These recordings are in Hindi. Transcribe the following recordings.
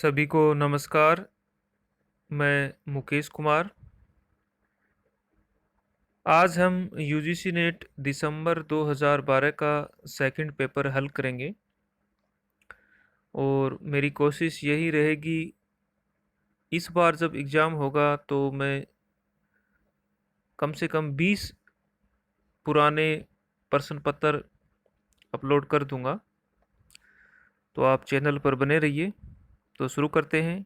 सभी को नमस्कार। मैं मुकेश कुमार। आज हम यूजीसी नेट दिसंबर 2012 का सेकंड पेपर हल करेंगे और मेरी कोशिश यही रहेगी इस बार जब एग्ज़ाम होगा तो मैं कम से कम 20 पुराने प्रश्न पत्र अपलोड कर दूंगा। तो आप चैनल पर बने रहिए। तो शुरू करते हैं।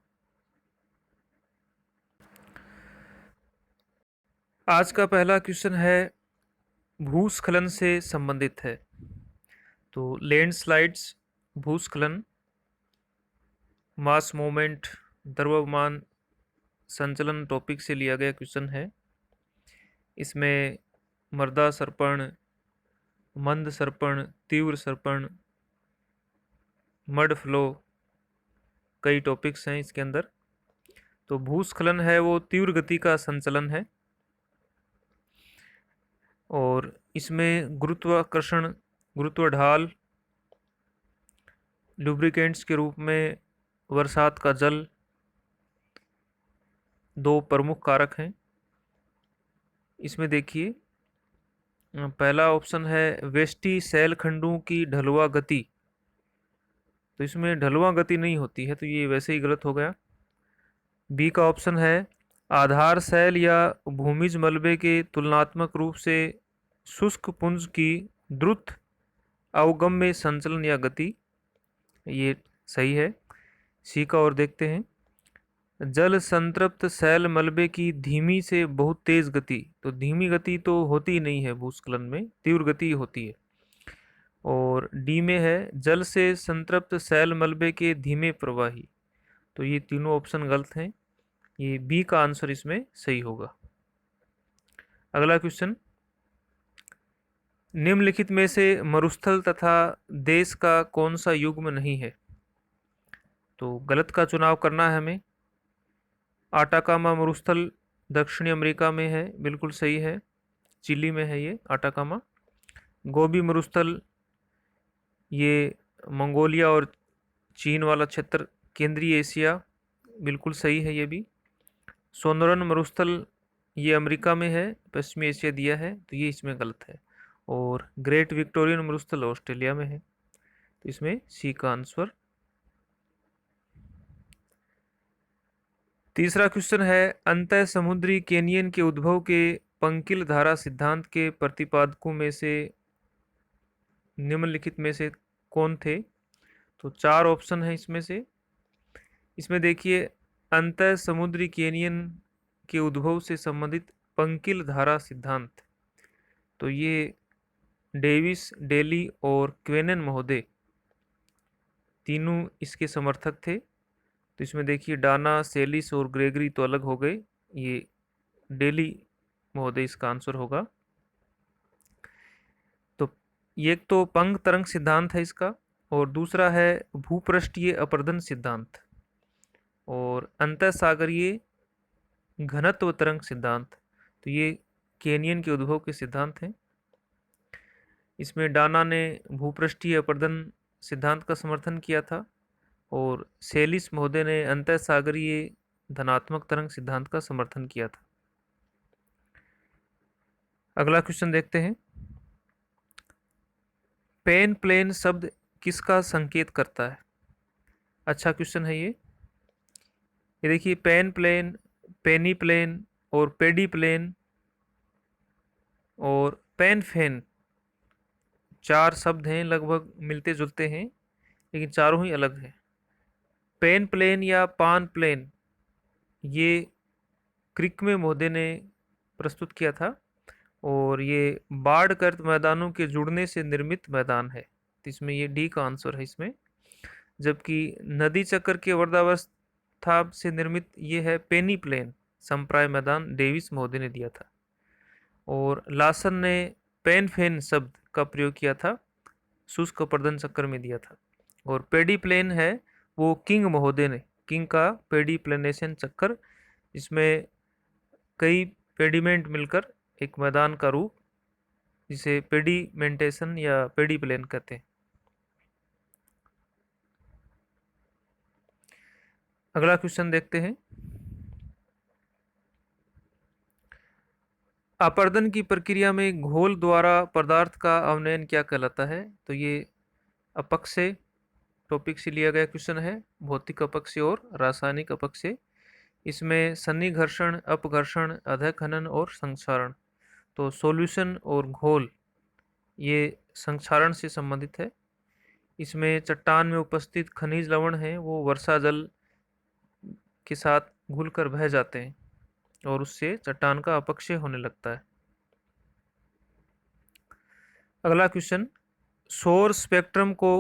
आज का पहला क्वेश्चन है, भूस्खलन से संबंधित है। तो लैंडस्लाइड्स, भूस्खलन, मास मूवमेंट, द्रव्यमान संचलन टॉपिक से लिया गया क्वेश्चन है। इसमें मृदा सर्पण, मंद सर्पण, तीव्र सर्पण, मड फ्लो, कई टॉपिक्स हैं इसके अंदर। तो भूस्खलन है वो तीव्र गति का संचलन है और इसमें गुरुत्वाकर्षण, गुरुत्व ढाल, लुब्रिकेंट्स के रूप में बरसात का जल दो प्रमुख कारक हैं। इसमें देखिए, पहला ऑप्शन है वेस्टी सैल खंडों की ढलुआ गति। तो इसमें ढलुआ गति नहीं होती है, तो ये वैसे ही गलत हो गया। बी का ऑप्शन है आधार सैल या भूमिज मलबे के तुलनात्मक रूप से शुष्क पुंज की द्रुत अवगम्य संचलन या गति। ये सही है। सी का और देखते हैं, जल संतृप्त सैल मलबे की धीमी से बहुत तेज गति। तो धीमी गति तो होती ही नहीं है भूस्खलन में, तीव्र गति होती है। और डी में है जल से संतृप्त सैल मलबे के धीमे प्रवाही। तो ये तीनों ऑप्शन गलत हैं। ये बी का आंसर इसमें सही होगा। अगला क्वेश्चन, निम्नलिखित में से मरुस्थल तथा देश का कौन सा युग्म नहीं है। तो गलत का चुनाव करना है हमें। आटाकामा मरुस्थल दक्षिणी अमेरिका में है, बिल्कुल सही है। चिली में है ये आटाकामा। गोबी मरुस्थल ये मंगोलिया और चीन वाला क्षेत्र, केंद्रीय एशिया, बिल्कुल सही है ये भी। सोनरन मरुस्थल ये अमेरिका में है, पश्चिमी एशिया दिया है, तो ये इसमें गलत है। और ग्रेट विक्टोरियन मरुस्थल ऑस्ट्रेलिया में है, तो इसमें सी का आंसर। तीसरा क्वेश्चन है, अंतः समुद्री कैनियन के उद्भव के पंकिल धारा सिद्धांत के प्रतिपादकों में से निम्नलिखित में से कौन थे। तो चार ऑप्शन है इसमें से। इसमें देखिए, अंतः समुद्री कैनियन के उद्भव से संबंधित पंकिल धारा सिद्धांत, तो ये डेविस, डेली और क्वेनन महोदय तीनों इसके समर्थक थे। तो इसमें देखिए डाना, सेलिस और ग्रेगरी तो अलग हो गए, ये डेली महोदय इसका आंसर होगा। तो ये एक तो पंग तरंग सिद्धांत है इसका, और दूसरा है भूपृष्ठीय अपरदन सिद्धांत, और अंतःसागरीय घनत्व तरंग सिद्धांत। तो ये कैनियन के उद्भव के सिद्धांत हैं। इसमें डाना ने भूपृष्ठीय अपरदन सिद्धांत का समर्थन किया था और सेलिस महोदय ने अंतःसागरीय धनात्मक तरंग सिद्धांत का समर्थन किया था। अगला क्वेश्चन देखते हैं, पेन प्लेन शब्द किसका संकेत करता है। अच्छा क्वेश्चन है ये देखिए, पेन प्लेन, पेनी प्लेन और पेडी प्लेन और पेन फेन, चार शब्द हैं, लगभग मिलते जुलते हैं, लेकिन चारों ही अलग हैं। पेन प्लेन या पान प्लेन ये क्रिकमे महोदय ने प्रस्तुत किया था, और ये बाढ़ मैदानों के जुड़ने से निर्मित मैदान है, तो इसमें ये डी का आंसर है इसमें। जबकि नदी चक्कर के वर्दावस्था से निर्मित ये है पेनी प्लेन संप्राय मैदान, डेविस महोदय ने दिया था। और लासन ने पेन फेन शब्द का प्रयोग किया था, शुष्क प्रदन चक्कर में दिया था। और पेडी प्लेन है वो किंग महोदय ने, किंग का पेडी प्लेनेशन चक्कर, इसमें कई पेडिमेंट मिलकर एक मैदान का रूप, जिसे पेडिमेंटेशन या पेडी प्लेन कहते हैं। अगला क्वेश्चन देखते हैं। अपरदन की प्रक्रिया में घोल द्वारा पदार्थ का अवनयन क्या कहलाता है? तो ये अपक्षय टॉपिक से लिया गया क्वेश्चन है, भौतिक अपक्षय और रासायनिक अपक्षय। इसमें सन्निघर्षण, अपघर्षण, अधःखनन और संक्षारण। तो सॉल्यूशन और घोल ये संक्षारण से संबंधित है। इसमें चट्टान में उपस्थित खनिज लवण हैं वो वर्षा जल के साथ घुलकर बह जाते हैं और उससे चट्टान का अपक्षय होने लगता है। अगला क्वेश्चन, सौर स्पेक्ट्रम को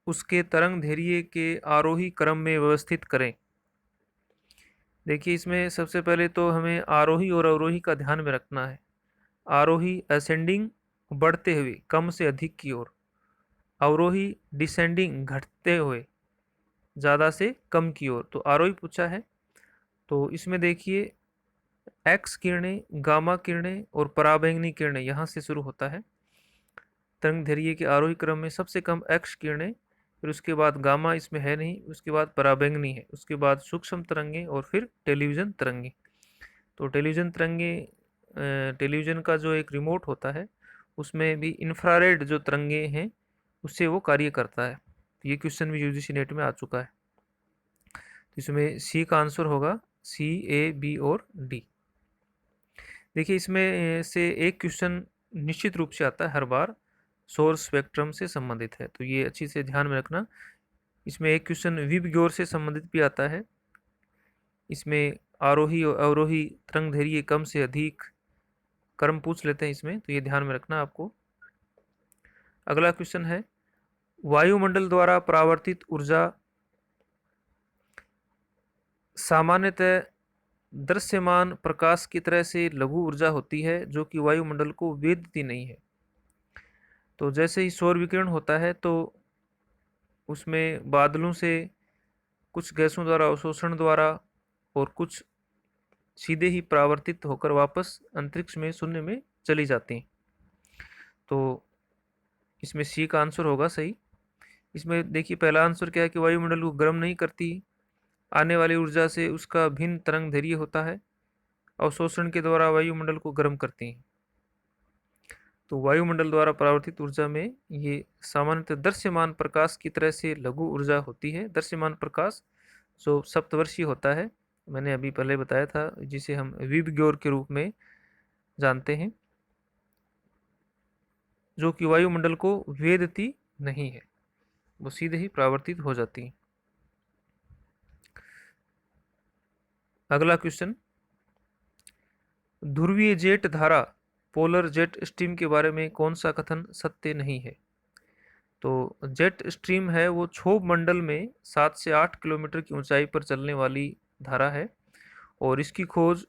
उसके तरंग दैर्ध्य के आरोही क्रम में व्यवस्थित करें। देखिए, इसमें सबसे पहले तो हमें आरोही और अवरोही का ध्यान में रखना है। आरोही असेंडिंग, बढ़ते हुए कम से अधिक की ओर। अवरोही डिसेंडिंग, घटते हुए ज़्यादा से कम की ओर। तो आरोही पूछा है, तो इसमें देखिए एक्स किरणें, गामा किरणें और पराबैंगनी किरणें यहाँ से शुरू होता है। तरंग दैर्ध्य के आरोही क्रम में सबसे कम एक्स किरणें, फिर उसके बाद गामा इसमें है नहीं, उसके बाद पराबैंगनी है, उसके बाद सूक्ष्म तरंगे और फिर टेलीविज़न तरंगे। तो टेलीविज़न तरंगे, टेलीविज़न का जो एक रिमोट होता है उसमें भी इंफ्रारेड जो तरंगे हैं उससे वो कार्य करता है। ये क्वेश्चन भी यूजीसी नेट में आ चुका है। तो इसमें सी का आंसर होगा सी, ए, बी और डी। देखिए, इसमें से एक क्वेश्चन निश्चित रूप से आता है हर बार, सोर्स स्पेक्ट्रम से संबंधित है, तो ये अच्छी से ध्यान में रखना। इसमें एक क्वेश्चन विबग्योर से संबंधित भी आता है। इसमें आरोही और अवरोही तरंग दैर्ध्य कम से अधिक क्रम पूछ लेते हैं इसमें, तो ये ध्यान में रखना आपको। अगला क्वेश्चन है, वायुमंडल द्वारा परावर्तित ऊर्जा सामान्यतः दृश्यमान प्रकाश की तरह से लघु ऊर्जा होती है जो कि वायुमंडल को वेधती नहीं है। तो जैसे ही सौर विकिरण होता है तो उसमें बादलों से कुछ गैसों द्वारा अवशोषण द्वारा और कुछ सीधे ही परावर्तित होकर वापस अंतरिक्ष में शून्य में चली जाती हैं। तो इसमें सी का आंसर होगा सही। इसमें देखिए, पहला आंसर क्या है कि वायुमंडल को गर्म नहीं करती, आने वाली ऊर्जा से उसका भिन्न तरंग दैर्ध्य होता है, अवशोषण के द्वारा वायुमंडल को गर्म करती हैं। तो वायुमंडल द्वारा परावर्तित ऊर्जा में ये सामान्यतः दृश्यमान प्रकाश की तरह से लघु ऊर्जा होती है। दृश्यमान प्रकाश जो सप्तवर्षीय होता है, मैंने अभी पहले बताया था, जिसे हम विबग्योर के रूप में जानते हैं, जो कि वायुमंडल को वेधती नहीं है, वो सीधे ही परावर्तित हो जाती है। अगला क्वेश्चन, ध्रुवीय जेट धारा पोलर जेट स्ट्रीम के बारे में कौन सा कथन सत्य नहीं है? तो जेट स्ट्रीम है वो क्षोभ मंडल में 7 से 8 किलोमीटर की ऊंचाई पर चलने वाली धारा है और इसकी खोज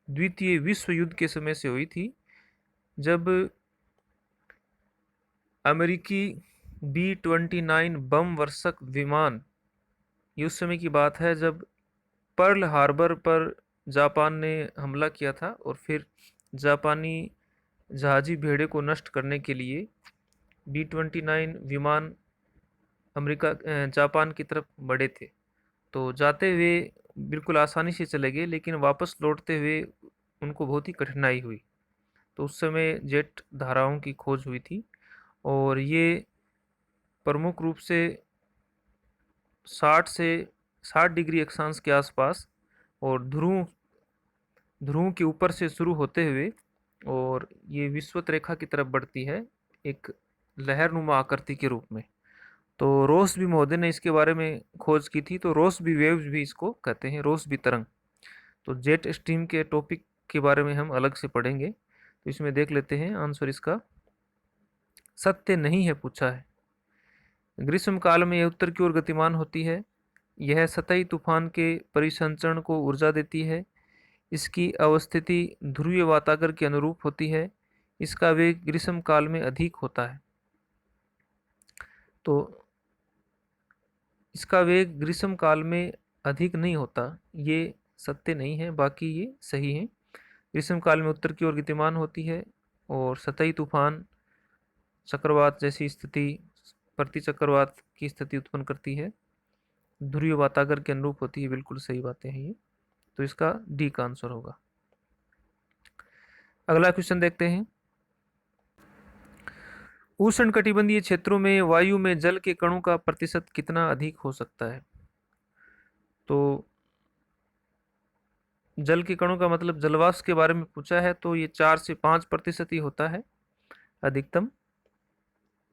द्वितीय विश्व युद्ध के समय से हुई थी, जब अमेरिकी B-29 बम वर्षक विमान, ये उस समय की बात है जब पर्ल हार्बर पर जापान ने हमला किया था और फिर जापानी जहाजी भेड़े को नष्ट करने के लिए B-29 विमान अमेरिका जापान की तरफ बढ़े थे। तो जाते हुए बिल्कुल आसानी से चले गए, लेकिन वापस लौटते हुए उनको बहुत ही कठिनाई हुई। तो उस समय जेट धाराओं की खोज हुई थी और ये प्रमुख रूप से 60 डिग्री अक्षांश के आसपास और ध्रुव ध्रुव के ऊपर से शुरू होते हुए और ये विषुवत रेखा की तरफ बढ़ती है एक लहरनुमा आकृति के रूप में। तो रोसबी महोदय ने इसके बारे में खोज की थी, तो रोसबी वेव्स भी इसको कहते हैं, रोसबी तरंग। तो जेट स्ट्रीम के टॉपिक के बारे में हम अलग से पढ़ेंगे। तो इसमें देख लेते हैं आंसर, इसका सत्य नहीं है पूछा है। ग्रीष्म काल में यह उत्तर की ओर गतिमान होती है। यह सतही तूफान के परिसंचरण को ऊर्जा देती है। इसकी अवस्थिति ध्रुवीय वातागर के अनुरूप होती है। इसका वेग ग्रीष्म काल में अधिक होता है। तो इसका वेग ग्रीष्म काल में अधिक नहीं होता, ये सत्य नहीं है, बाकी ये सही है। ग्रीष्म काल में उत्तर की ओर गतिमान होती है और सतही तूफान चक्रवात जैसी स्थिति, प्रति चक्रवात की स्थिति उत्पन्न करती है। ध्रुवीय वातागर के अनुरूप होती है, बिल्कुल सही बातें हैं ये। तो इसका डी का आंसर होगा। अगला क्वेश्चन देखते हैं। उष्णकटिबंधीय क्षेत्रों में वायु में जल के कणों का प्रतिशत कितना अधिक हो सकता है? तो जल के कणों का मतलब जलवाष्प के बारे में पूछा है, तो ये 4 से 5% ही होता है अधिकतम।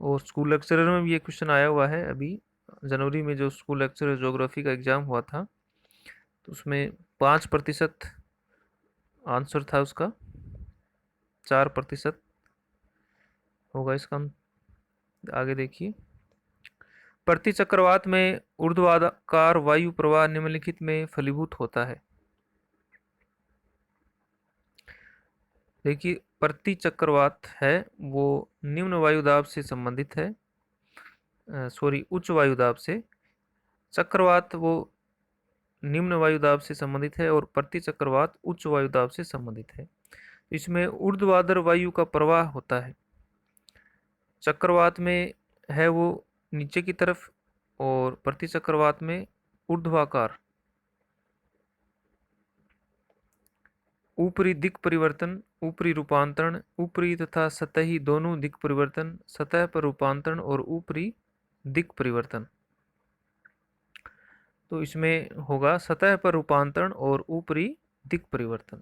और स्कूल लेक्चरर में भी ये क्वेश्चन आया हुआ है अभी जनवरी में, जो स्कूल लेक्चरर ज्योग्राफी का एग्जाम हुआ था, तो उसमें 5% आंसर था उसका, 4% होगा इसका। आगे देखिए। प्रति चक्रवात में ऊर्ध्वाधर वायु प्रवाह निम्नलिखित में फलीभूत होता है। देखिए, प्रति चक्रवात है वो निम्न वायुदाब से संबंधित है, सॉरी उच्च वायुदाब से। चक्रवात वो निम्न वायुदाब से संबंधित है और प्रति चक्रवात उच्च वायुदाब से संबंधित है। इसमें ऊर्ध्वाधर वायु का प्रवाह होता है। चक्रवात में है वो नीचे की तरफ, और प्रति चक्रवात में ऊर्ध्वाकार। ऊपरी दिक् परिवर्तन, ऊपरी रूपांतरण, ऊपरी तथा सतही दोनों दिक् परिवर्तन, सतह पर रूपांतरण और ऊपरी दिक् परिवर्तन। तो इसमें होगा सतह पर रूपांतरण और ऊपरी दिक् परिवर्तन।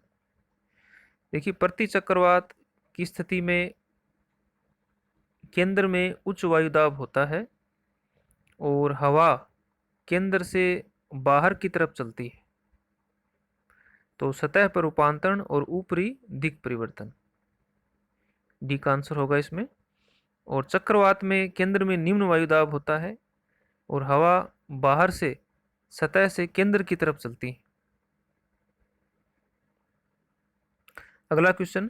देखिए, प्रति चक्रवात की स्थिति में केंद्र में उच्च वायुदाब होता है और हवा केंद्र से बाहर की तरफ चलती है, तो सतह पर रूपांतरण और ऊपरी दिक् परिवर्तन, डी का आंसर होगा इसमें। और चक्रवात में केंद्र में निम्न वायुदाब होता है और हवा बाहर से सतह से केंद्र की तरफ चलती है। अगला क्वेश्चन,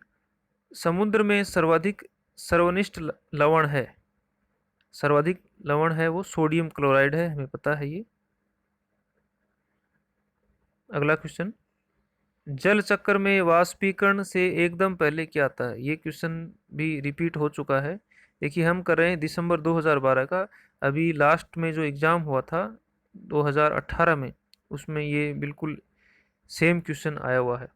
समुद्र में सर्वाधिक सर्वनिष्ठ लवण है। सर्वाधिक लवण है वो सोडियम क्लोराइड है, हमें पता है ये। अगला क्वेश्चन, जल चक्र में वाष्पीकरण से एकदम पहले क्या आता है? ये क्वेश्चन भी रिपीट हो चुका है। देखिए, हम कर रहे हैं दिसंबर 2012 का, अभी लास्ट में जो एग्ज़ाम हुआ था 2018 में, उसमें ये बिल्कुल सेम क्वेश्चन आया हुआ है।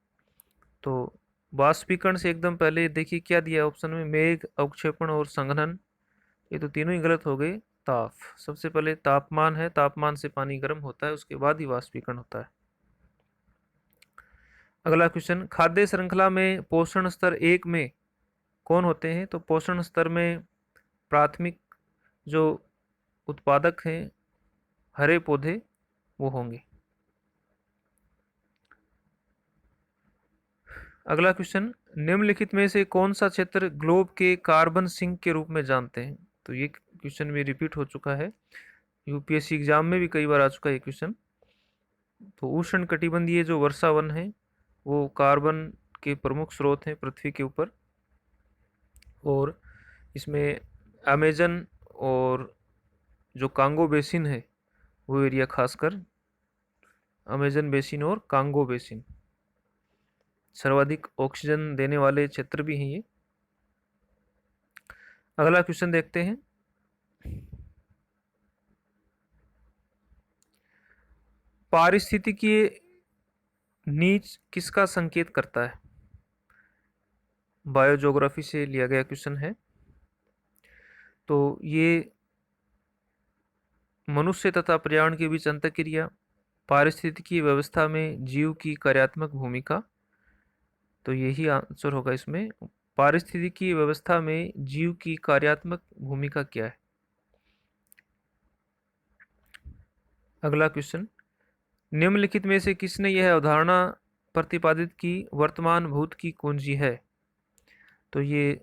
तो वाष्पीकरण से एकदम पहले देखिए क्या दिया ऑप्शन में, मेघ, अवक्षेपण और संघनन। ये तो तीनों ही गलत हो गए। ताप, सबसे पहले तापमान है, तापमान से पानी गर्म होता है, उसके बाद ही वाष्पीकरण होता है। अगला क्वेश्चन, खाद्य श्रृंखला में पोषण स्तर 1 में कौन होते हैं? तो पोषण स्तर में प्राथमिक जो उत्पादक हैं हरे पौधे वो होंगे। अगला क्वेश्चन, निम्नलिखित में से कौन सा क्षेत्र ग्लोब के कार्बन सिंक के रूप में जानते हैं? तो ये क्वेश्चन भी रिपीट हो चुका है, यूपीएससी एग्जाम में भी कई बार आ चुका है ये क्वेश्चन। तो उष्ण कटिबंधीय जो वर्षा वन है वो कार्बन के प्रमुख स्रोत हैं पृथ्वी के ऊपर, और इसमें अमेजन और जो कांगो बेसिन है वो एरिया, खासकर अमेजन बेसिन और कांगो बेसिन सर्वाधिक ऑक्सीजन देने वाले क्षेत्र भी हैं ये। अगला क्वेश्चन देखते हैं। पारिस्थितिकीय नीच किसका संकेत करता है? बायोज्योग्राफी से लिया गया क्वेश्चन है। तो ये मनुष्य तथा पर्यावरण के बीच अंतःक्रिया, पारिस्थितिकीय व्यवस्था में जीव की कार्यात्मक भूमिका, तो यही आंसर होगा इसमें। पारिस्थितिकीय व्यवस्था में जीव की कार्यात्मक भूमिका क्या है? अगला क्वेश्चन, निम्नलिखित में से किसने यह अवधारणा प्रतिपादित की वर्तमान भूत की कुंजी है? तो ये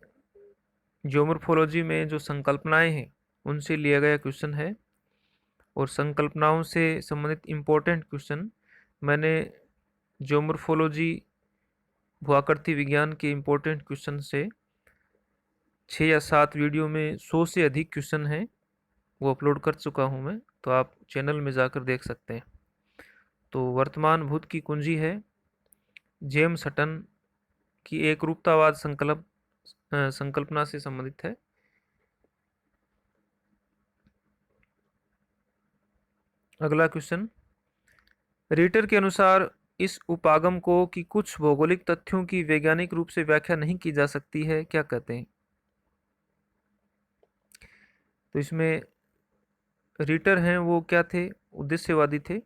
ज्योमोर्फोलॉजी में जो संकल्पनाएं हैं उनसे लिया गया क्वेश्चन है, और संकल्पनाओं से संबंधित इम्पोर्टेंट क्वेश्चन मैंने ज्योमोर्फोलॉजी भूआकृति विज्ञान के इम्पोर्टेंट क्वेश्चन से 6 या 7 वीडियो में 100 से अधिक क्वेश्चन हैं, वो अपलोड कर चुका हूँ मैं, तो आप चैनल में जाकर देख सकते हैं। तो वर्तमान भूत की कुंजी है जेम्स हटन की एकरूपतावाद संकल्पना से संबंधित है। अगला क्वेश्चन, रीटर के अनुसार इस उपागम को कि कुछ भौगोलिक तथ्यों की वैज्ञानिक रूप से व्याख्या नहीं की जा सकती है, क्या कहते हैं? तो इसमें रीटर हैं वो क्या थे? उद्देश्यवादी थे। तो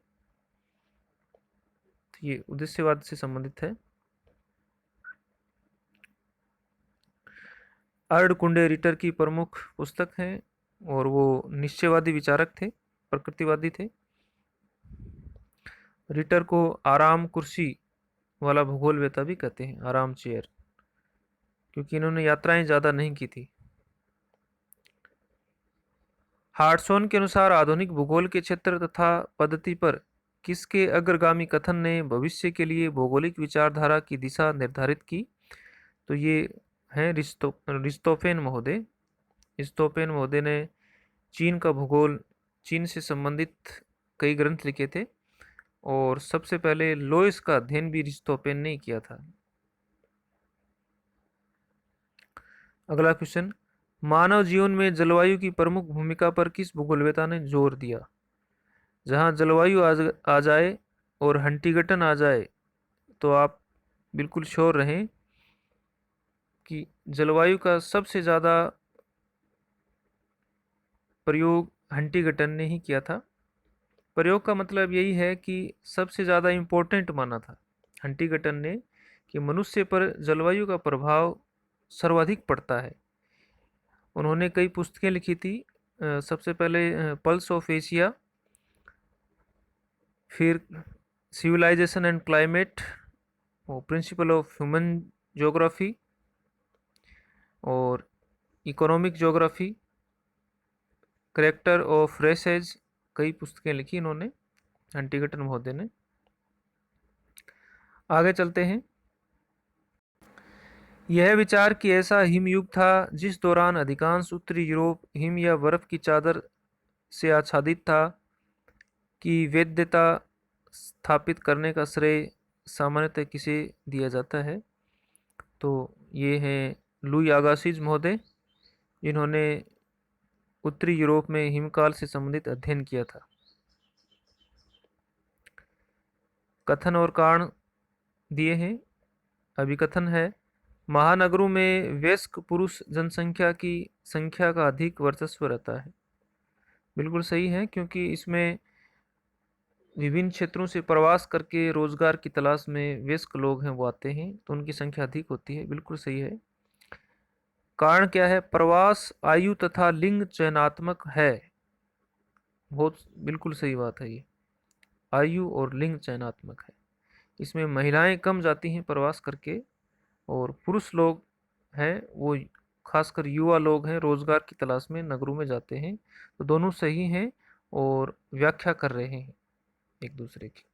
ये उद्देश्यवाद से संबंधित है। अर्धकुंडे रीटर की प्रमुख पुस्तक है और वो निश्चयवादी विचारक थे, प्रकृतिवादी थे। रीटर को आराम कुर्सी वाला भूगोलवेत्ता भी कहते हैं, आराम चेयर, क्योंकि इन्होंने यात्राएं ज़्यादा नहीं की थी। हार्टसोन के अनुसार आधुनिक भूगोल के क्षेत्र तथा पद्धति पर किसके अग्रगामी कथन ने भविष्य के लिए भौगोलिक विचारधारा की दिशा निर्धारित की? तो ये हैं रिस्तोफेन महोदय। रिस्तोफेन महोदय ने चीन का भूगोल, चीन से संबंधित कई ग्रंथ लिखे थे और सबसे पहले लोइस का अध्ययन भी रिस्तोफेन ने किया था। अगला क्वेश्चन, मानव जीवन में जलवायु की प्रमुख भूमिका पर किस भूगोलवेत्ता ने जोर दिया? जहां जलवायु आ जाए और हंटिंगटन आ जाए तो आप बिल्कुल श्योर रहें कि जलवायु का सबसे ज़्यादा प्रयोग हंटिंगटन ने ही किया था। प्रयोग का मतलब यही है कि सबसे ज़्यादा इम्पोर्टेंट माना था हंटिंगटन ने कि मनुष्य पर जलवायु का प्रभाव सर्वाधिक पड़ता है। उन्होंने कई पुस्तकें लिखी थी। सबसे पहले पल्स ऑफ एशिया, फिर सिविलाइजेशन एंड क्लाइमेट, और प्रिंसिपल ऑफ ह्यूमन ज्योग्राफी और economic geography, character of races, कई पुस्तकें लिखी इन्होंने, हंटिंगटन महोदय ने। आगे चलते हैं। यह विचार कि ऐसा हिमयुग था जिस दौरान अधिकांश उत्तरी यूरोप हिम या बर्फ की चादर से आच्छादित था, की वैधता स्थापित करने का श्रेय सामान्यतः किसे दिया जाता है? तो ये हैं लुई अगासिज महोदय, जिन्होंने उत्तरी यूरोप में हिमकाल से संबंधित अध्ययन किया था। कथन और कारण दिए हैं। अभिकथन है, महानगरों में वयस्क पुरुष जनसंख्या की संख्या का अधिक वर्चस्व रहता है। बिल्कुल सही है, क्योंकि इसमें विभिन्न क्षेत्रों से प्रवास करके रोजगार की तलाश में वयस्क लोग हैं वो आते हैं, तो उनकी संख्या अधिक होती है। बिल्कुल सही है। कारण क्या है? प्रवास आयु तथा लिंग चयनात्मक है। बहुत बिल्कुल सही बात है ये, आयु और लिंग चयनात्मक है। इसमें महिलाएं कम जाती हैं प्रवास करके और पुरुष लोग हैं वो खासकर युवा लोग हैं रोजगार की तलाश में नगरों में जाते हैं। तो दोनों सही हैं और व्याख्या कर रहे हैं एक दूसरे की।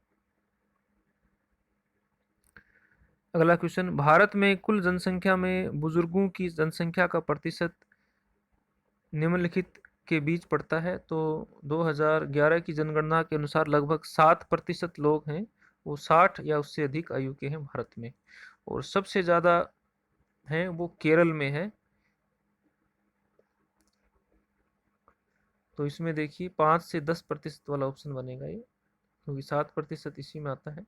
अगला क्वेश्चन, भारत में कुल जनसंख्या में बुजुर्गों की जनसंख्या का प्रतिशत निम्नलिखित के बीच पड़ता है। तो 2011 की जनगणना के अनुसार लगभग 7% लोग हैं वो 60 या उससे अधिक आयु के हैं भारत में, और सबसे ज़्यादा हैं वो केरल में है। तो इसमें देखिए 5 से 10% वाला ऑप्शन बनेगा ये, क्योंकि 7% इसी में आता है।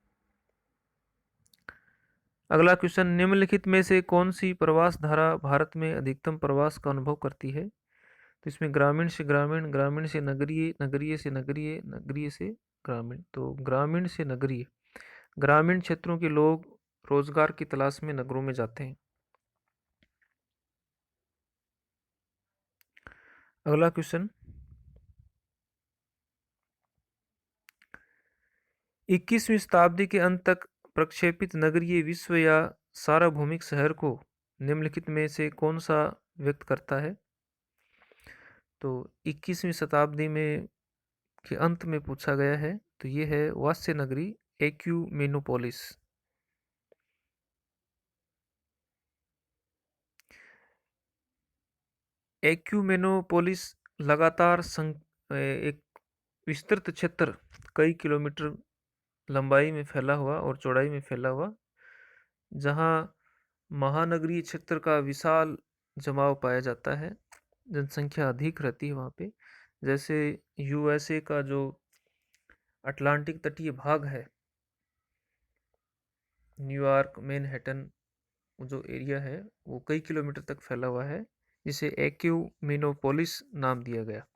अगला क्वेश्चन, निम्नलिखित में से कौन सी प्रवास धारा भारत में अधिकतम प्रवास का अनुभव करती है? तो इसमें ग्रामीण से ग्रामीण, ग्रामीण से नगरीय, नगरीय से नगरीय, नगरीय से ग्रामीण। तो ग्रामीण से नगरीय, ग्रामीण क्षेत्रों के लोग रोजगार की तलाश में नगरों में जाते हैं। अगला क्वेश्चन, 21वीं शताब्दी के अंत तक प्रक्षेपित नगरीय विश्व या सार्वभौमिक शहर को निम्नलिखित में से कौन सा व्यक्त करता है? तो 21वीं शताब्दी में के अंत में पूछा गया है, तो ये है वास्य नगरी, एक्यूमेनोपोलिस। एक्यूमेनोपोलिस लगातार एक विस्तृत क्षेत्र, कई किलोमीटर लंबाई में फैला हुआ और चौड़ाई में फैला हुआ, जहाँ महानगरीय क्षेत्र का विशाल जमाव पाया जाता है, जनसंख्या अधिक रहती है वहाँ पे। जैसे यूएसए का जो अटलांटिक तटीय भाग है, न्यूयॉर्क, मैनहट्टन जो एरिया है वो कई किलोमीटर तक फैला हुआ है, जिसे एक्यूमिनोपोलिस नाम दिया गया।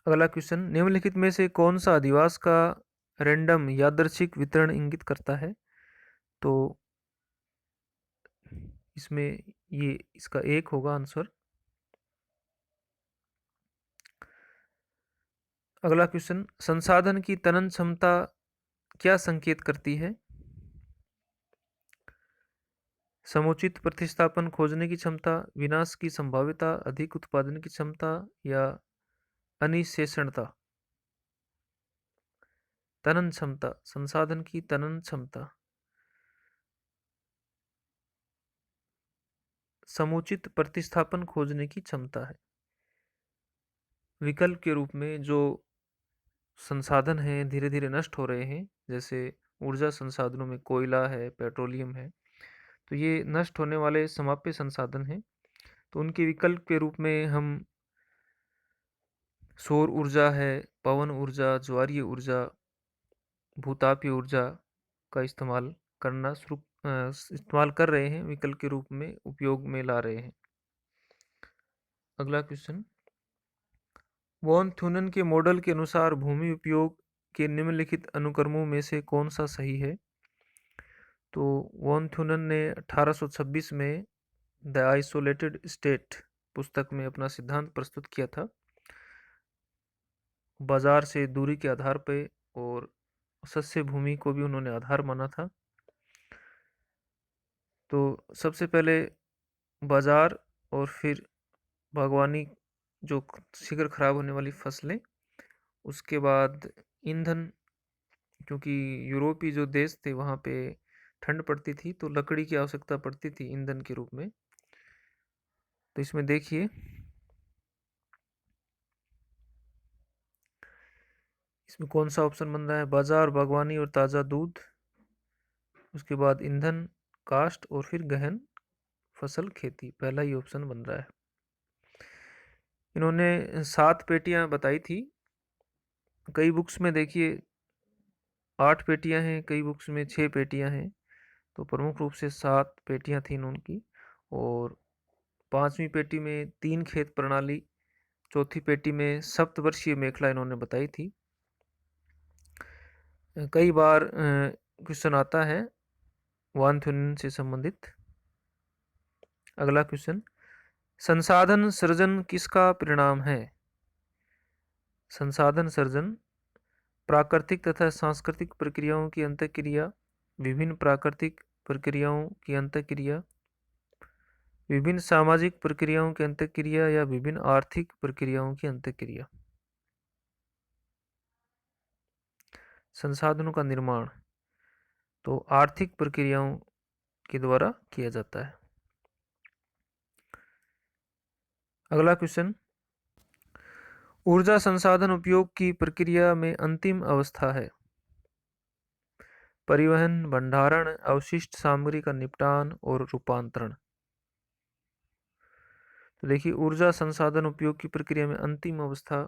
अगला क्वेश्चन, निम्नलिखित में से कौन सा अधिवास का रैंडम यादृच्छिक वितरण इंगित करता है? तो इसमें ये इसका एक होगा आंसर। अगला क्वेश्चन, संसाधन की तनन क्षमता क्या संकेत करती है? समुचित प्रतिस्थापन खोजने की क्षमता, विनाश की संभाव्यता, अधिक उत्पादन की क्षमता या अनिशेषणता? तनन क्षमता, संसाधन की तनन क्षमता, समुचित प्रतिस्थापन खोजने की क्षमता है। विकल्प के रूप में जो संसाधन हैं धीरे धीरे नष्ट हो रहे हैं, जैसे ऊर्जा संसाधनों में कोयला है, पेट्रोलियम है, तो ये नष्ट होने वाले समाप्य संसाधन हैं। तो उनके विकल्प के रूप में हम सौर ऊर्जा है, पवन ऊर्जा, ज्वारीय ऊर्जा, भूतापीय ऊर्जा का इस्तेमाल कर रहे हैं, विकल्प के रूप में उपयोग में ला रहे हैं। अगला क्वेश्चन, वॉन थ्यूनन के मॉडल के अनुसार भूमि उपयोग के निम्नलिखित अनुक्रमों में से कौन सा सही है? तो वॉन थ्यूनन ने 1826 में द आइसोलेटेड स्टेट पुस्तक में अपना सिद्धांत प्रस्तुत किया था, बाजार से दूरी के आधार पर, और सस्य भूमि को भी उन्होंने आधार माना था। तो सबसे पहले बाजार और फिर बागवानी, जो शीघ्र खराब होने वाली फसलें, उसके बाद ईंधन, क्योंकि यूरोपीय जो देश थे वहाँ पे ठंड पड़ती थी तो लकड़ी की आवश्यकता पड़ती थी ईंधन के रूप में। तो इसमें देखिए, इसमें कौन सा ऑप्शन बन रहा है? बाजार, बागवानी और ताज़ा दूध, उसके बाद ईंधन, कास्ट और फिर गहन फसल खेती, पहला ही ऑप्शन बन रहा है। इन्होंने 7 पेटियां बताई थी, कई बुक्स में देखिए 8 पेटियां हैं, कई बुक्स में 6 पेटियां हैं, तो प्रमुख रूप से 7 पेटियां थी उनकी। और 5वीं पेटी में 3 खेत प्रणाली, चौथी पेटी में सप्तवर्षीय मेखला इन्होंने बताई थी। कई बार क्वेश्चन आता है वान थ्यूनन से संबंधित। अगला क्वेश्चन, संसाधन सृजन किसका परिणाम है? संसाधन सृजन प्राकृतिक तथा सांस्कृतिक प्रक्रियाओं की अंतःक्रिया, विभिन्न प्राकृतिक प्रक्रियाओं की अंतःक्रिया, विभिन्न सामाजिक प्रक्रियाओं की अंतःक्रिया या विभिन्न आर्थिक प्रक्रियाओं की अंतःक्रिया? संसाधनों का निर्माण तो आर्थिक प्रक्रियाओं के द्वारा किया जाता है। अगला क्वेश्चन, ऊर्जा संसाधन उपयोग की प्रक्रिया में अंतिम अवस्था है परिवहन, भंडारण, अवशिष्ट सामग्री का निपटान और रूपांतरण। तो देखिए, ऊर्जा संसाधन उपयोग की प्रक्रिया में अंतिम अवस्था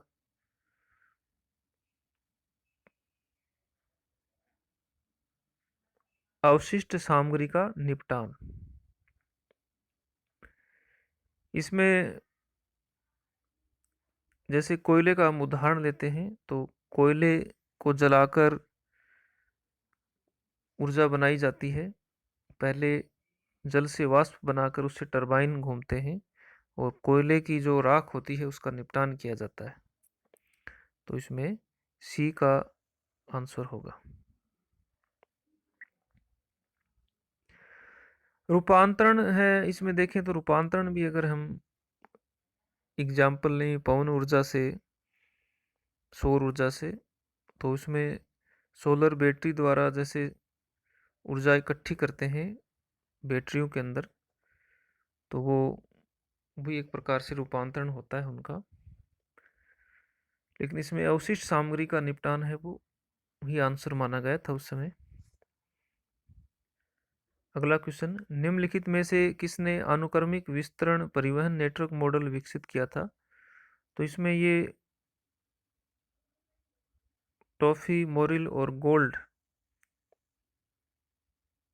अवशिष्ट सामग्री का निपटान। इसमें जैसे कोयले का हम उदाहरण लेते हैं, तो कोयले को जलाकर ऊर्जा बनाई जाती है। पहले जल से वाष्प बनाकर उससे टरबाइन घूमते हैं और कोयले की जो राख होती है उसका निपटान किया जाता है। तो इसमें सी का आंसर होगा। रूपांतरण है, इसमें देखें तो रूपांतरण भी अगर हम एग्जाम्पल लें पवन ऊर्जा से, सौर ऊर्जा से, तो उसमें सोलर बैटरी द्वारा जैसे ऊर्जा इकट्ठी करते हैं बैटरियों के अंदर, तो वो भी एक प्रकार से रूपांतरण होता है उनका। लेकिन इसमें अवशिष्ट सामग्री का निपटान है वो ही आंसर माना गया था उस समय। अगला क्वेश्चन, निम्नलिखित में से किसने अनुक्रमिक विस्तरण परिवहन नेटवर्क मॉडल विकसित किया था? तो इसमें ये टॉफी, मोरिल और गोल्ड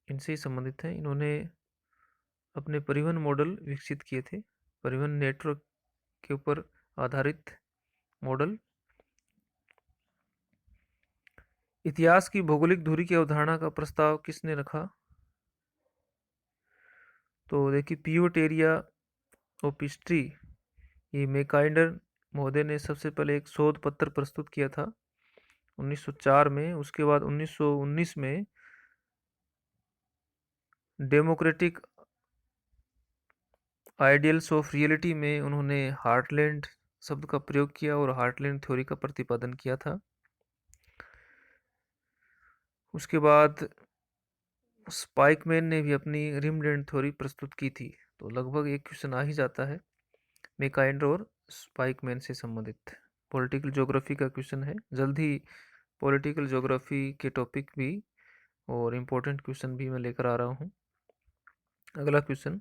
इनसे ही संबंधित हैं। इन्होंने अपने परिवहन मॉडल विकसित किए थे, परिवहन नेटवर्क के ऊपर आधारित मॉडल। इतिहास की भौगोलिक दूरी की अवधारणा का प्रस्ताव किसने रखा? तो देखिए पियोटेरिया ओपिस्ट्री, ये मैकाइंडर महोदय ने सबसे पहले एक शोध पत्र प्रस्तुत किया था 1904 में। उसके बाद 1919 में डेमोक्रेटिक आइडियल्स ऑफ रियलिटी में उन्होंने हार्टलैंड शब्द का प्रयोग किया और हार्टलैंड थ्योरी का प्रतिपादन किया था। उसके बाद स्पाइकमैन ने भी अपनी रिमलैंड थ्योरी प्रस्तुत की थी। तो लगभग एक क्वेश्चन आ ही जाता है मैकाइंडर और स्पाइकमैन से संबंधित। पॉलिटिकल ज्योग्राफी का क्वेश्चन है, जल्द ही पॉलिटिकल ज्योग्राफी के टॉपिक भी और इम्पोर्टेंट क्वेश्चन भी मैं लेकर आ रहा हूँ। अगला क्वेश्चन,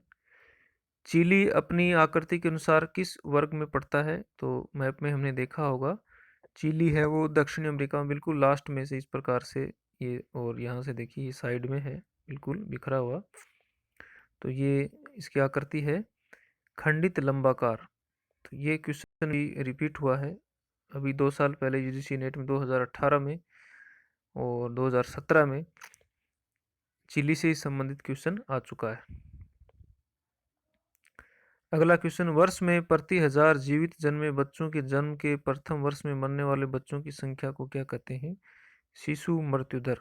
चिली अपनी आकृति के अनुसार किस वर्ग में पड़ता है? तो मैप में हमने देखा होगा चिली है वो दक्षिण अमेरिका में बिल्कुल लास्ट में से इस प्रकार से ये, और यहाँ से देखिए ये साइड में है बिल्कुल बिखरा हुआ। तो ये इसकी आकृति है खंडित लंबाकार। तो ये क्वेश्चन भी रिपीट हुआ है अभी 2 साल पहले यूजीसी नेट में 2018 में और 2017 में चिली से संबंधित क्वेश्चन आ चुका है। अगला क्वेश्चन, वर्ष में प्रति 1000 जीवित जन्मे बच्चों के जन्म के प्रथम वर्ष में मरने वाले बच्चों की संख्या को क्या कहते हैं? शिशु मृत्यु दर।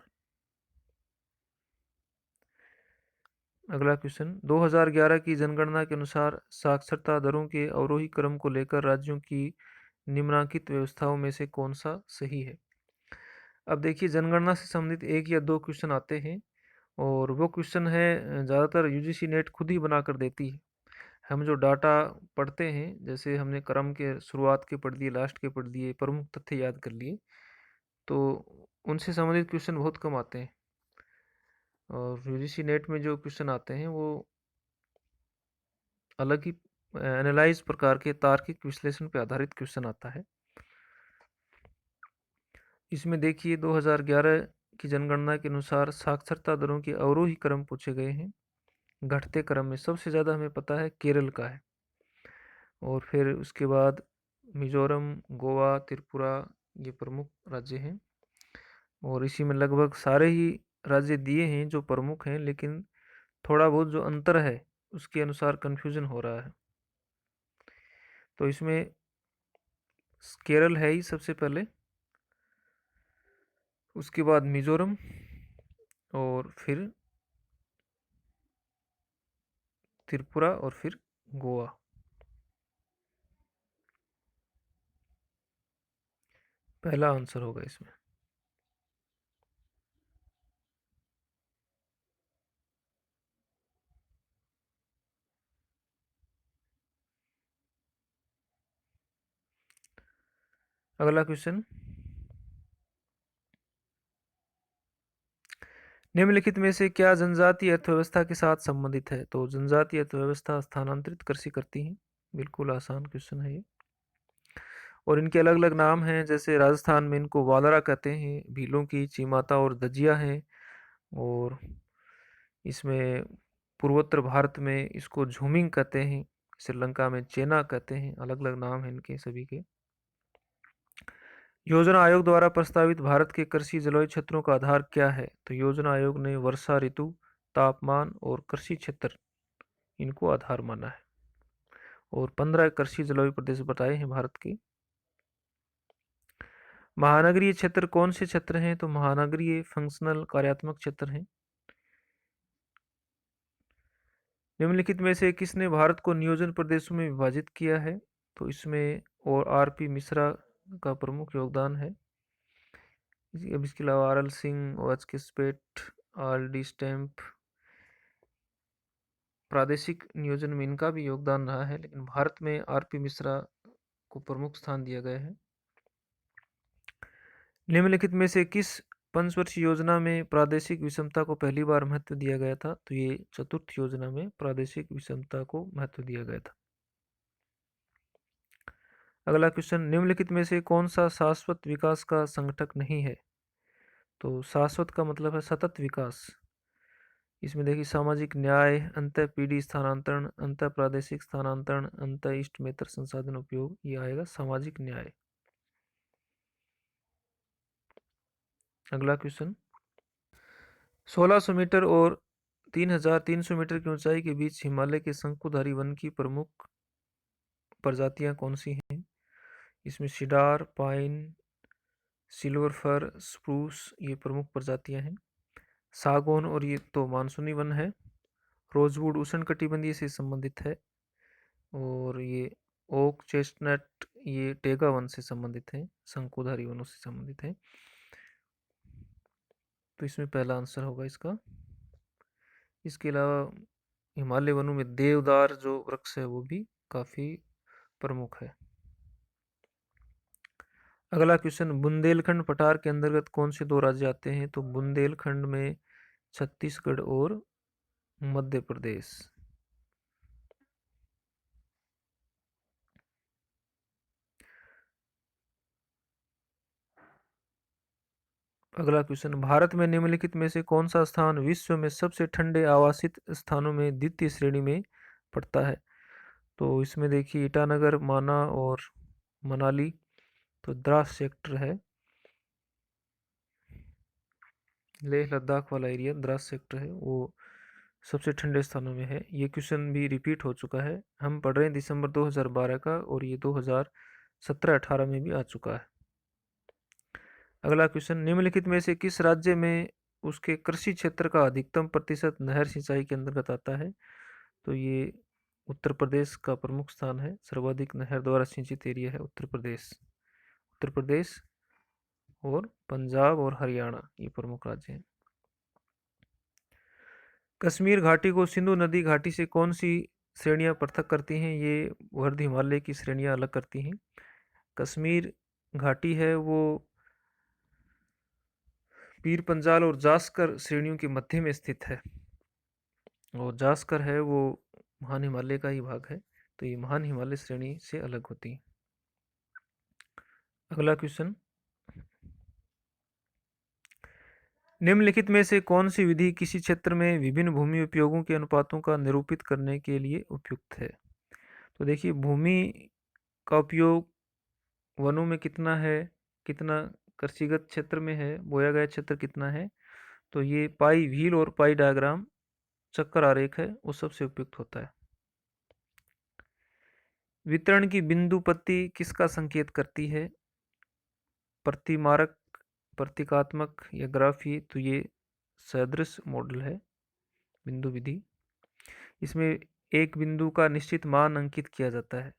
अगला क्वेश्चन, 2011 की जनगणना के अनुसार साक्षरता दरों के अवरोही क्रम को लेकर राज्यों की निम्नलिखित व्यवस्थाओं में से कौन सा सही है? अब देखिए जनगणना से संबंधित एक या दो क्वेश्चन आते हैं और वो क्वेश्चन है ज़्यादातर यूजीसी नेट खुद ही बना कर देती है। हम जो डाटा पढ़ते हैं, जैसे हमने क्रम के शुरुआत के पढ़ दिए, लास्ट के पढ़ दिए, प्रमुख तथ्य याद कर लिए, तो उनसे संबंधित क्वेश्चन बहुत कम आते हैं। और यूजीसी नेट में जो क्वेश्चन आते हैं वो अलग ही एनालाइज प्रकार के तार्किक विश्लेषण पर आधारित क्वेश्चन आता है। इसमें देखिए 2011 की जनगणना के अनुसार साक्षरता दरों के अवरोही क्रम पूछे गए हैं। घटते क्रम में सबसे ज़्यादा हमें पता है केरल का है, और फिर उसके बाद मिजोरम, गोवा, त्रिपुरा ये प्रमुख राज्य हैं। और इसी में लगभग सारे ही राज्य दिए हैं जो प्रमुख हैं, लेकिन थोड़ा बहुत जो अंतर है उसके अनुसार कन्फ्यूजन हो रहा है। तो इसमें केरल है ही सबसे पहले, उसके बाद मिजोरम और फिर त्रिपुरा और फिर गोवा। पहला आंसर होगा इसमें। अगला क्वेश्चन, निम्नलिखित में से क्या जनजातीय अर्थव्यवस्था के साथ संबंधित है? तो जनजातीय अर्थव्यवस्था स्थानांतरित कृषि करती है। बिल्कुल आसान क्वेश्चन है ये, और इनके अलग अलग नाम हैं। जैसे राजस्थान में इनको वालरा कहते हैं, भीलों की चीमाता और दजिया हैं, और इसमें पूर्वोत्तर भारत में इसको झूमिंग कहते हैं, श्रीलंका में चेना कहते हैं। अलग अलग नाम हैं इनके सभी के। योजना आयोग द्वारा प्रस्तावित भारत के कृषि जलवायु क्षेत्रों का आधार क्या है? तो योजना आयोग ने वर्षा ऋतु, तापमान और कृषि क्षेत्र इनको आधार माना है, और 15 कृषि जलवायु प्रदेश बताए हैं भारत के। महानगरीय क्षेत्र कौन से क्षेत्र हैं? तो महानगरीय फंक्शनल कार्यात्मक क्षेत्र हैं। निम्नलिखित में से किसने भारत को नियोजन प्रदेशों में विभाजित किया है? तो इसमें और आर.पी. मिश्रा का प्रमुख योगदान है। अब इसके अलावा आर.एल. सिंह, ओ.एच. के स्पेट, आर.डी. स्टैम्प, प्रादेशिक नियोजन में इनका भी योगदान रहा है, लेकिन भारत में आर.पी. मिश्रा को प्रमुख स्थान दिया गया है। निम्नलिखित में से किस पंचवर्षीय योजना में प्रादेशिक विषमता को पहली बार महत्व दिया गया था? तो ये चतुर्थ योजना में प्रादेशिक विषमता को महत्व दिया गया था। अगला क्वेश्चन, निम्नलिखित में से कौन सा शाश्वत विकास का संघटक नहीं है? तो शाश्वत का मतलब है सतत विकास। इसमें देखिए सामाजिक न्याय, अंतर पीढ़ी स्थानांतरण, अंतर प्रादेशिक स्थानांतरण, अंतर इष्टमेतर संसाधन उपयोग, ये आएगा सामाजिक न्याय। अगला क्वेश्चन, 1600 मीटर और 3300 मीटर की ऊंचाई के बीच हिमालय के शंकुधारी वन की प्रमुख प्रजातियां कौन सी हैं? इसमें cedar, pine, silver fir, spruce, ये प्रमुख प्रजातियां हैं। सागौन, और ये तो मानसूनी वन है। रोजवुड उष्णकटिबंधीय से संबंधित है। और ये ओक, चेस्टनट, ये टेगा वन से संबंधित है, शंकुधारी वनों से संबंधित है। तो इसमें पहला आंसर होगा इसका। इसके अलावा हिमालय वनों में देवदार जो वृक्ष है वो भी काफी प्रमुख है। अगला क्वेश्चन, बुंदेलखंड पठार के अंतर्गत कौन से दो राज्य आते हैं? तो बुंदेलखंड में छत्तीसगढ़ और मध्य प्रदेश। अगला क्वेश्चन, भारत में निम्नलिखित में से कौन सा स्थान विश्व में सबसे ठंडे आवासित स्थानों में द्वितीय श्रेणी में पड़ता है? तो इसमें देखिए ईटानगर, माना और मनाली, तो द्रास सेक्टर है। लेह लद्दाख वाला एरिया द्रास सेक्टर है, वो सबसे ठंडे स्थानों में है। ये क्वेश्चन भी रिपीट हो चुका है, हम पढ़ रहे हैं दिसंबर 2012 का, और ये 2017-18 में भी आ चुका है। अगला क्वेश्चन, निम्नलिखित में से किस राज्य में उसके कृषि क्षेत्र का अधिकतम प्रतिशत नहर सिंचाई के अंतर्गत आता है? तो ये उत्तर प्रदेश का प्रमुख स्थान है, सर्वाधिक नहर द्वारा सिंचित एरिया है उत्तर प्रदेश। उत्तर प्रदेश और पंजाब और हरियाणा ये प्रमुख राज्य हैं। कश्मीर घाटी को सिंधु नदी घाटी से कौन सी श्रेणियां पृथक करती हैं? ये वर्ध हिमालय की श्रेणियां अलग करती हैं। कश्मीर घाटी है वो पीर पंजाल और जास्कर श्रेणियों के मध्य में स्थित है, और जास्कर है वो महान हिमालय का ही भाग है, तो ये महान हिमालय श्रेणी से अलग होती है। अगला क्वेश्चन, निम्नलिखित में से कौन सी विधि किसी क्षेत्र में विभिन्न भूमि उपयोगों के अनुपातों का निरूपित करने के लिए उपयुक्त है? तो देखिए भूमि का उपयोग वनों में कितना है, कितना कृषिगत क्षेत्र में है, बोया गया क्षेत्र कितना है, तो ये पाई व्हील और पाई डायग्राम चक्कर आरेख है, वो सबसे उपयुक्त होता है। वितरण की बिंदु पत्ती किसका संकेत करती है? प्रतिमारक, प्रतीकात्मक या ग्राफी, तो ये सदृश मॉडल है, बिंदु विधि। इसमें एक बिंदु का निश्चित मान अंकित किया जाता है।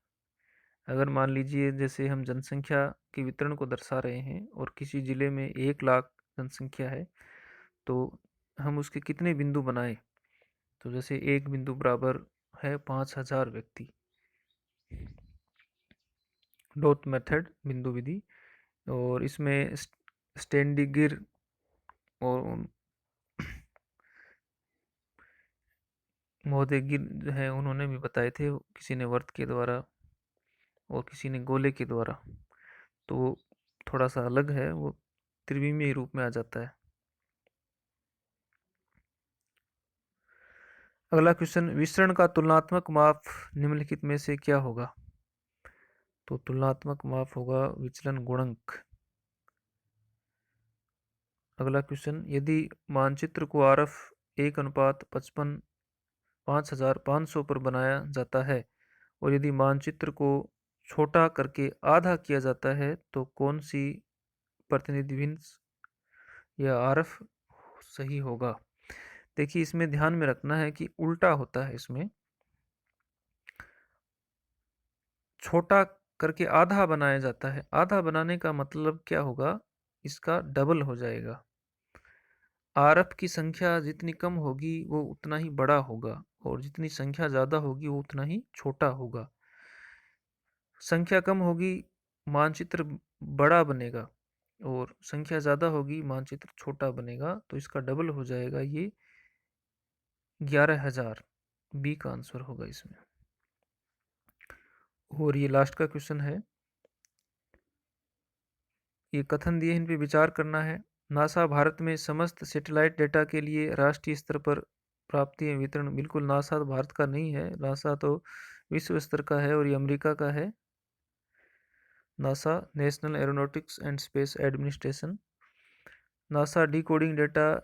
अगर मान लीजिए जैसे हम जनसंख्या के वितरण को दर्शा रहे हैं और किसी जिले में 1 लाख जनसंख्या है, तो हम उसके कितने बिंदु बनाए? तो जैसे एक बिंदु बराबर है 5000 व्यक्ति। डॉट मेथड बिंदु विधि, और इसमें स्टैंडिगिर और महोदय गिर जो है उन्होंने भी बताए थे, किसी ने वर्त के द्वारा और किसी ने गोले के द्वारा, तो वो थोड़ा सा अलग है, वो त्रिविमीय रूप में आ जाता है। अगला क्वेश्चन, विसरण का तुलनात्मक माप निम्नलिखित में से क्या होगा? तो तुलनात्मक माप होगा विचलन गुणक। अगला क्वेश्चन, यदि मानचित्र को आरएफ 1:55 5500 पर बनाया जाता है और यदि मानचित्र को छोटा करके आधा किया जाता है, तो कौन सी प्रतिनिधि भिन्न या आरएफ सही होगा? देखिए इसमें ध्यान में रखना है कि उल्टा होता है, इसमें छोटा करके आधा बनाया जाता है। आधा बनाने का मतलब क्या होगा, इसका डबल हो जाएगा। आरएफ की संख्या जितनी कम होगी वो उतना ही बड़ा होगा, और जितनी संख्या ज़्यादा होगी वो उतना ही छोटा होगा। संख्या कम होगी मानचित्र बड़ा बनेगा, और संख्या ज़्यादा होगी मानचित्र छोटा बनेगा, तो इसका डबल हो जाएगा, ये 11,000 बी का आंसर होगा इसमें। और ये लास्ट का क्वेश्चन है, ये कथन दिए, इन पे विचार करना है। नासा भारत में समस्त सैटेलाइट डेटा के लिए राष्ट्रीय स्तर पर प्राप्ति एवं वितरण, बिल्कुल नासा तो भारत का नहीं है, नासा तो विश्व स्तर का है और ये अमेरिका का है। NASA national aeronautics and space administration. NASA decoding data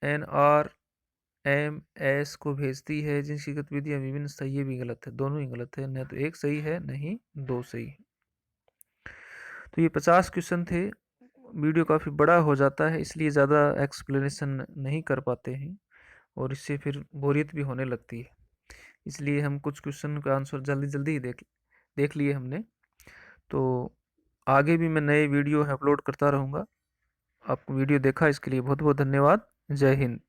NRMS को भेजती है, जिनकी गतिविधियां विभिन्न सही, ये भी गलत है, दोनों ही गलत है, न तो एक सही है नहीं दो सही है। तो ये 50 क्वेश्चन थे। वीडियो काफ़ी बड़ा हो जाता है, इसलिए ज़्यादा एक्सप्लेनेशन नहीं कर पाते हैं और इससे फिर बोरियत भी होने लगती है, इसलिए हम कुछ क्वेश्चन का आंसर जल्दी जल्दी ही देख लिए हमने। तो आगे भी मैं नए वीडियो अपलोड करता रहूँगा। आपको वीडियो देखा इसके लिए बहुत बहुत धन्यवाद। जय हिंद।